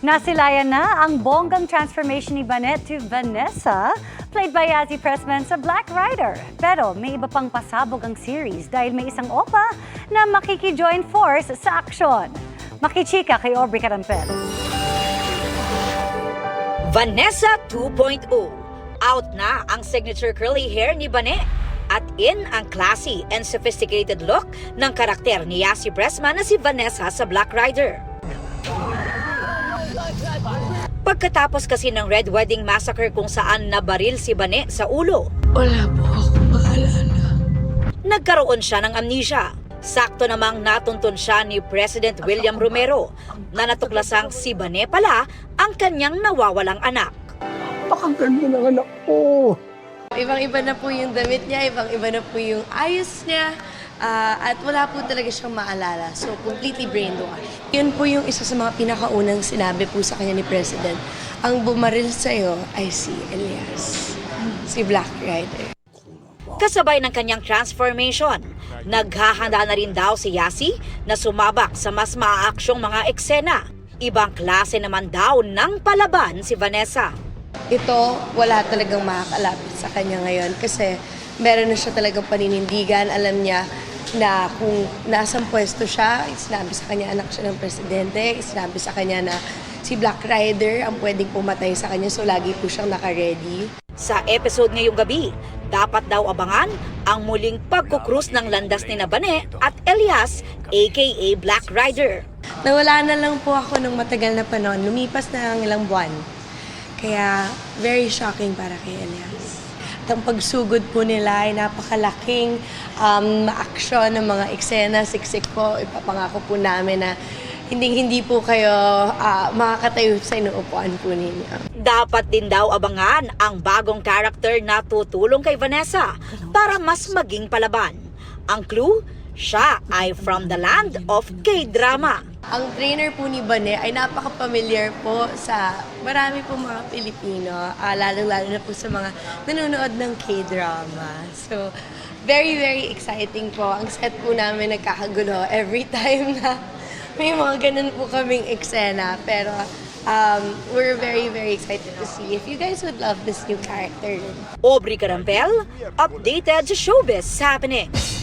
Nasilayan na ang bonggang transformation ni Vanette to Vanessa, played by Yazzie Pressman sa Black Rider. Pero may iba pang pasabog ang series dahil may isang opa na makiki-join force sa aksyon. Makichika kay Aubrey Carampel. Vanessa 2.0. Out na ang signature curly hair ni Vanette. At in ang classy and sophisticated look ng karakter ni Yazzie Pressman na si Vanessa sa Black Rider. Pagkatapos kasi ng Red Wedding Massacre kung saan nabaril si Vanette sa ulo, Wala po akong maalala. nagkaroon siya ng amnesia. Sakto namang natuntun siya ni President William Romero na natuklasang si Vanette pala ang kanyang nawawalang anak. Napakaganda ng anak ko. Ibang-iba na po yung damit niya, ibang-iba na po yung ayos niya, at wala po talaga siyang maalala. So, completely brainwashed. Yun po yung isa sa mga pinakaunang sinabi po sa kanya ni President. Ang bumaril sa'yo ay si Elias, si Black Rider. Kasabay ng kanyang transformation, naghahanda na rin daw si Yazzie na sumabak sa mas maaaksyong mga eksena. Ibang klase naman daw ng palaban si Vanessa. Ito, wala talagang makakalapit sa kanya ngayon kasi meron na siya talagang paninindigan. Alam niya na kung nasang pwesto siya, sinabi sa kanya anak siya ng presidente, sinabi sa kanya na si Black Rider ang pwedeng pumatay sa kanya, so lagi po siyang naka-ready. Sa episode ngayong gabi, dapat daw abangan ang muling pagkukrus ng landas ni Vanette at Elias aka Black Rider. Nawala na lang po ako ng matagal na panahon, lumipas na ang ilang buwan. Kaya very shocking para kay Elias. At ang pagsugod po nila ay napakalaking maaksyon ng mga eksena, siksik po. Ipapangako po namin na hindi po kayo makakatayo sa inuupuan po ninyo. Dapat din daw abangan ang bagong character na tutulong kay Vanessa para mas maging palaban. Ang clue, siya ay from the land of K-drama. Ang trainer po ni Vanette ay napaka-familiar po sa marami po mga Pilipino, lalo-lalo na po sa mga nanonood ng K-drama. So, very, very exciting po. Ang set po namin nagkakagulo every time na may mga ganun po kaming eksena. Pero we're very, very excited to see if you guys would love this new character. Aubrey Carampel, updated sa showbiz happenings.